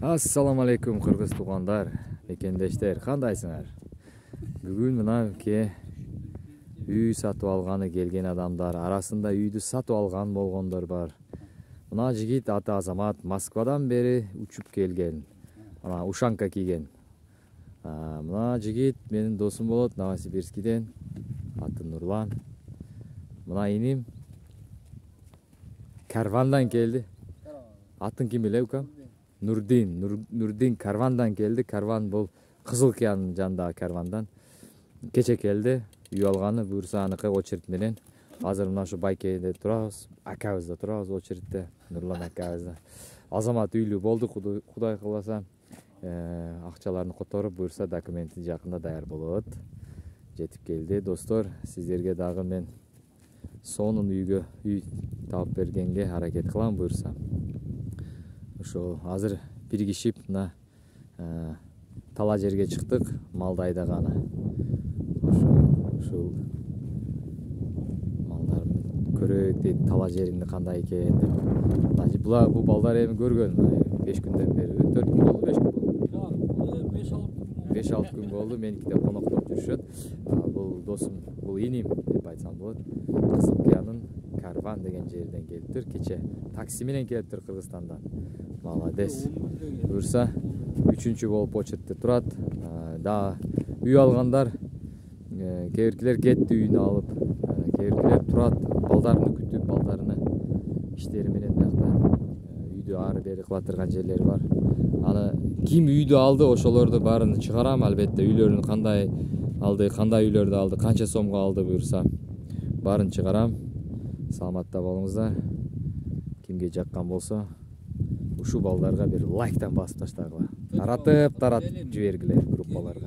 Assalamu alaikum кыргыз туугандар, мекендештер, кандайсыңар? Бүгүн мына үй сатып алганы келген адамдар арасында үйдү сатып алган болгондор бар. Мына жигит аты Азамат, Москвадан бери учуп келген. Ана ушанка кийген. Мына жигит менин досум болот, Новосибирскиден. Аты Нурлан. Мына иним карвандан келди. Атын ким эле укам? Нурдин карвандан келди. Карван бул Кызыл Кыянын жанындагы карвандан. Кече келди. Үй алганы буюрса аныкы очередь менен. Азыр мына ушу байкеде турабыз. Акабызда турабыз очередте. Нурлан акабызда. Азамат үйлүү болду, Кудай кааласа. Акчаларын которуп буюрса документи жакында даяр болот. Жетип келди. Достор, сиздерге дагы мен сонун үй таап бергенге аракет кылам буюрса. Ошо азыр биригишип мына тала жерге чыктык, малды айдаганы. Ошол малдарын көрөйүк дейт, тала жеринде кандай экен деп. Бул балдар эми көргөн 5 күндөн бери, 4 күн болду, 5 күн болду. 5-6 күн болду, меникиде коноктоп жүрүшөт. Бул досум, бул иним деп айтсам болот. Кызыл Кыянын карван деген жерден келиптир. Кече такси менен келиптир Кыргызстандан. Молодец. Буюрса 3-чү болуп очередте турат. Да үй алгандар кээ-биркилер кетти үйүнө алып, кээ-биркилер турат, балдарын күтүп, балдарына иштери менен бакта үйдү ары бери кылатырган жерлери бар. Аны ким үйдү алды, ошолорду баарын чыгарам, албетте. Үйлөрүн кандай алды, кандай үйлөрдү алды, канча сомго алды буюрса баарын чыгарам. Саламатта болуңуздар. Кимге жаккан болсо ушул балдарга бир лайктан басып таштагыла. Таратып жибергиле группаларга.